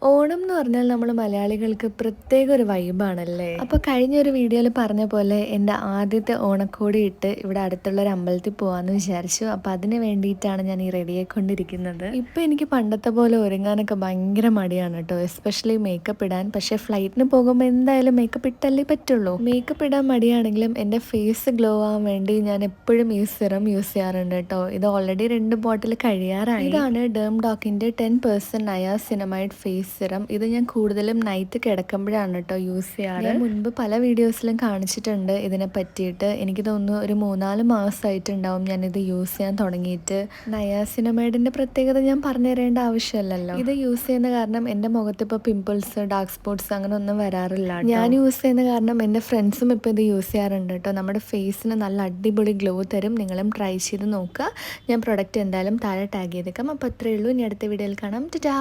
ഓണം എന്ന് പറഞ്ഞാൽ നമ്മൾ മലയാളികൾക്ക് പ്രത്യേക ഒരു വൈബാണല്ലേ. അപ്പോൾ കഴിഞ്ഞൊരു വീഡിയോയിൽ പറഞ്ഞ പോലെ എൻ്റെ ആദ്യത്തെ ഓണക്കോടി ഇട്ട് ഇവിടെ അടുത്തുള്ള ഒരു അമ്പലത്തിൽ പോകാമെന്ന് വിചാരിച്ചു. അപ്പോൾ അതിന് വേണ്ടിയിട്ടാണ് ഞാൻ ഈ റെഡി ആയിക്കൊണ്ടിരിക്കുന്നത്. ഇപ്പോൾ എനിക്ക് പണ്ടത്തെ പോലെ ഒരുങ്ങാനൊക്കെ ഭയങ്കര മടിയാണ് കേട്ടോ, എസ്പെഷ്യലി മേക്കപ്പ് ഇടാൻ. പക്ഷേ ഫ്ലൈറ്റിന് പോകുമ്പോൾ എന്തായാലും മേക്കപ്പ് ഇട്ടല്ലേ പറ്റുള്ളൂ. മേക്കപ്പ് ഇടാൻ മടിയാണെങ്കിലും എൻ്റെ ഫേസ് ഗ്ലോ ആവാൻ വേണ്ടി ഞാൻ എപ്പോഴും ഈ സിറം യൂസ് ചെയ്യാറുണ്ട് കേട്ടോ. ഇത് ഓൾറെഡി 2 ബോട്ടിൽ കഴിയാറായി. ഇതാണ് ഡേം ഡോക്കിൻ്റെ 10% നയാസിനമൈഡ് ഫേസ് സിറം. ഇത് ഞാൻ കൂടുതലും നൈറ്റ് കിടക്കുമ്പോഴാണ് കേട്ടോ യൂസ് ചെയ്യാറ്. ഞാൻ മുൻപ് പല വീഡിയോസിലും കാണിച്ചിട്ടുണ്ട് ഇതിനെ പറ്റിയിട്ട്. എനിക്ക് തോന്നുന്നു ഒരു 3-4 മാസമായിട്ടുണ്ടാവും ഞാനിത് യൂസ് ചെയ്യാൻ തുടങ്ങിയിട്ട്. നയാസിനമൈഡിൻ്റെ പ്രത്യേകത ഞാൻ പറഞ്ഞു തരേണ്ട ആവശ്യമില്ലല്ലോ. ഇത് യൂസ് ചെയ്യുന്ന കാരണം എൻ്റെ മുഖത്ത് ഇപ്പോൾ പിമ്പിൾസ്, ഡാർക്ക് സ്പോട്ട്സ് അങ്ങനെ ഒന്നും വരാറില്ല. ഞാൻ യൂസ് ചെയ്യുന്ന കാരണം എൻ്റെ ഫ്രണ്ട്സും ഇപ്പോൾ ഇത് യൂസ് ചെയ്യാറുണ്ട് കേട്ടോ. നമ്മുടെ ഫേസിന് നല്ല അടിപൊളി ഗ്ലോ തരും. നിങ്ങളും ട്രൈ ചെയ്ത് നോക്കുക. ഞാൻ പ്രൊഡക്റ്റ് എന്തായാലും താഴെ ടാഗ് ചെയ്തേക്കാം. അപ്പോൾ അത്രയേ ഉള്ളൂ. ഇനി അടുത്ത വീഡിയോയിൽ കാണാം. ടാ.